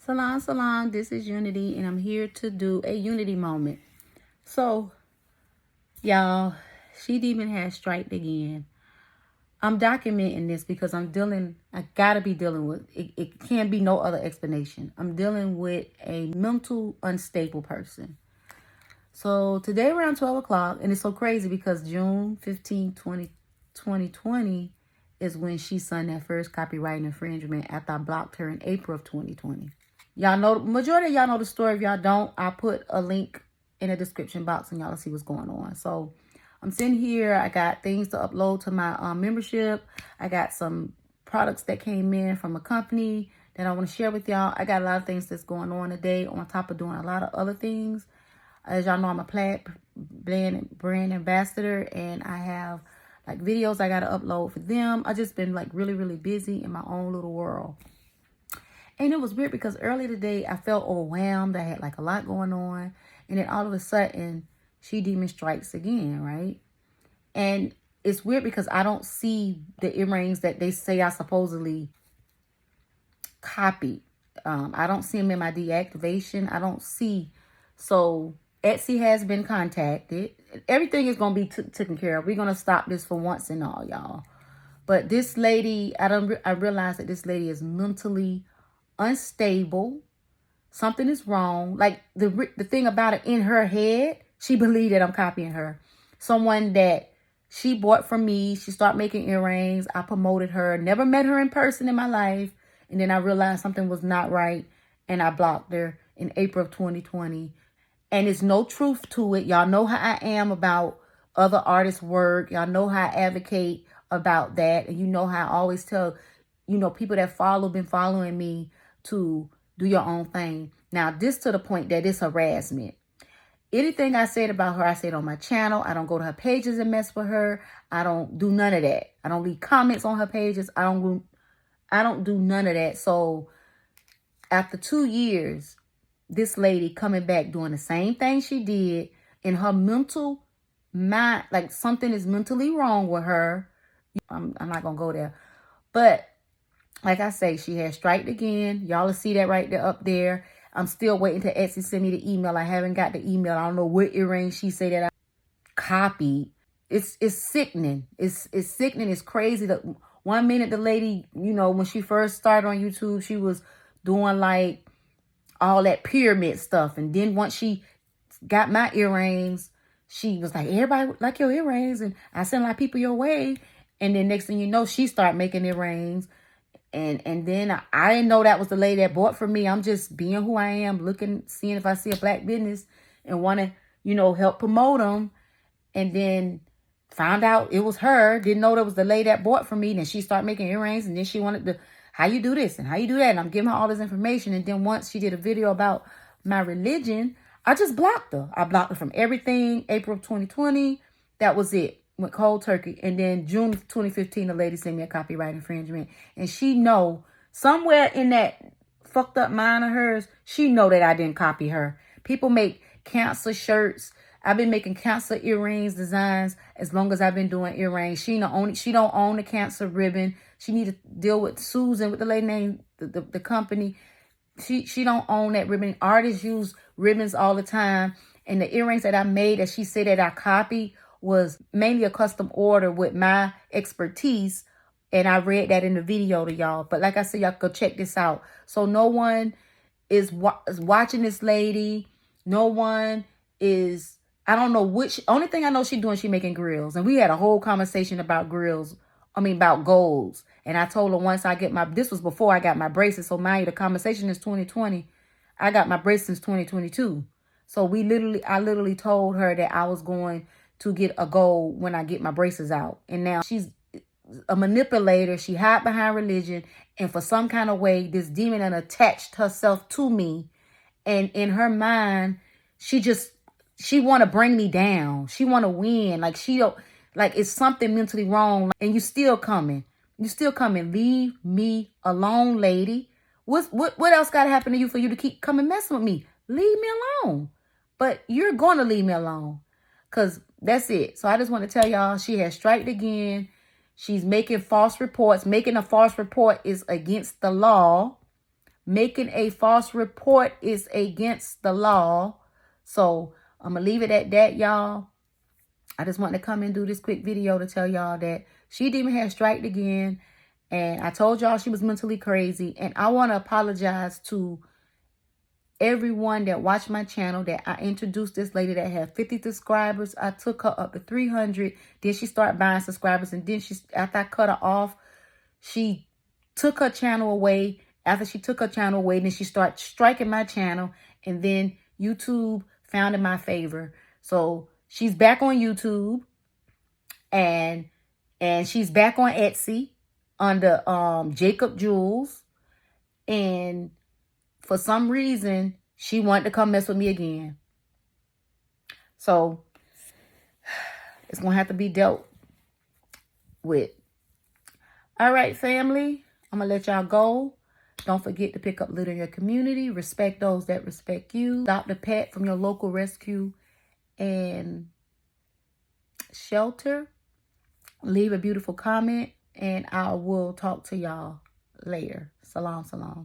Salon, salon, this is Unity, and I'm here to do a Unity moment. So, y'all, She Demon has striked again. I'm documenting this because I gotta be dealing with, it can't be no other explanation. I'm dealing with a mental unstable person. So, today around 12 o'clock, and it's so crazy because June 15, 2020 is when she signed that first copyright infringement after I blocked her in April of 2020. Y'all know, majority of y'all know the story. If y'all don't, I'll put a link in the description box and y'all will see what's going on. So I'm sitting here. I got things to upload to my membership. I got some products that came in from a company that I want to share with y'all. I got a lot of things that's going on today on top of doing a lot of other things. As y'all know, I'm a brand ambassador, and I have like videos I got to upload for them. I just been like really, really busy in my own little world. And it was weird because earlier today I felt overwhelmed. I had like a lot going on. And then all of a sudden, She Demon strikes again, right? And it's weird because I don't see the earrings that they say I supposedly copied. I don't see them in my deactivation. I don't see. So Etsy has been contacted. Everything is going to be taken care of. We're going to stop this for once and all, y'all. But this lady, I realized that this lady is mentally unstable. Something is wrong. Like the thing about it, in her head, she believed that I'm copying her. Someone that she bought from me. She started making earrings. I promoted her. Never met her in person in my life. And then I realized something was not right. And I blocked her in April of 2020. And there's no truth to it. Y'all know how I am about other artists' work. Y'all know how I advocate about that. And you know how I always tell, people that been following me to do your own thing. Now, this to the point that it's harassment. Anything I said about her, I said on my channel. I don't go to her pages and mess with her. I don't do none of that. I don't leave comments on her pages. I don't do none of that. So after 2 years, this lady coming back doing the same thing she did in her mental mind, like something is mentally wrong with her. I'm not going to go there. But like I say, she has striked again. Y'all will see that right there up there. I'm still waiting to Etsy send me the email. I haven't got the email. I don't know what earring she said that I copied. It's sickening. It's sickening. It's crazy. That 1 minute the lady, when she first started on YouTube, she was doing like all that pyramid stuff. And then once she got my earrings, she was like, everybody like your earrings. And I sent a lot of people your way. And then next thing you know, she started making earrings. And then I didn't know that was the lady that bought from me. I'm just being who I am, seeing if I see a black business and want to, help promote them. And then found out it was her. Didn't know that was the lady that bought from me. Then she started making earrings. And then she wanted to, how you do this and how you do that. And I'm giving her all this information. And then once she did a video about my religion, I just blocked her. I blocked her from everything. April of 2020. That was it. Went cold turkey. And then June of 2015, the lady sent me a copyright infringement. And she know, somewhere in that fucked up mind of hers, she know that I didn't copy her. People make cancer shirts. I've been making cancer earrings designs as long as I've been doing earrings. She don't own the cancer ribbon. She need to deal with Susan, with the lady name, the company. She don't own that ribbon. Artists use ribbons all the time. And the earrings that I made that she said that I copied was mainly a custom order with my expertise. And I read that in the video to y'all. But like I said, y'all go check this out. So no one is watching this lady. No one is, I don't know which, only thing I know she doing, she making grills. And we had a whole conversation about about golds. And I told her once I get this was before I got my braces. So mind you, the conversation is 2020. I got my braces since 2022. So I literally told her that I was going to get a gold when I get my braces out. And now she's a manipulator. She hide behind religion. And for some kind of way, this demon done attached herself to me. And in her mind, she want to bring me down. She want to win. Like it's something mentally wrong. And you still coming. Leave me alone, lady. What else got to happen to you for you to keep coming messing with me? Leave me alone. But you're going to leave me alone. Because that's it. So I just want to tell y'all, she has striked again. She's making false reports. Making a false report is against the law. Making a false report is against the law. So I'm going to leave it at that, y'all. I just want to come and do this quick video to tell y'all that she demon has striked again. And I told y'all she was mentally crazy. And I want to apologize to everyone that watched my channel, that I introduced this lady that had 50 subscribers. I took her up to 300. Then she started buying subscribers. And then after I cut her off, she took her channel away. After she took her channel away, then she started striking my channel. And then YouTube found in my favor. So she's back on YouTube. And she's back on Etsy under Jacob Jules. And for some reason, she wanted to come mess with me again. So it's going to have to be dealt with. All right, family. I'm going to let y'all go. Don't forget to pick up litter in your community. Respect those that respect you. Adopt a pet from your local rescue and shelter. Leave a beautiful comment. And I will talk to y'all later. Salam, salam.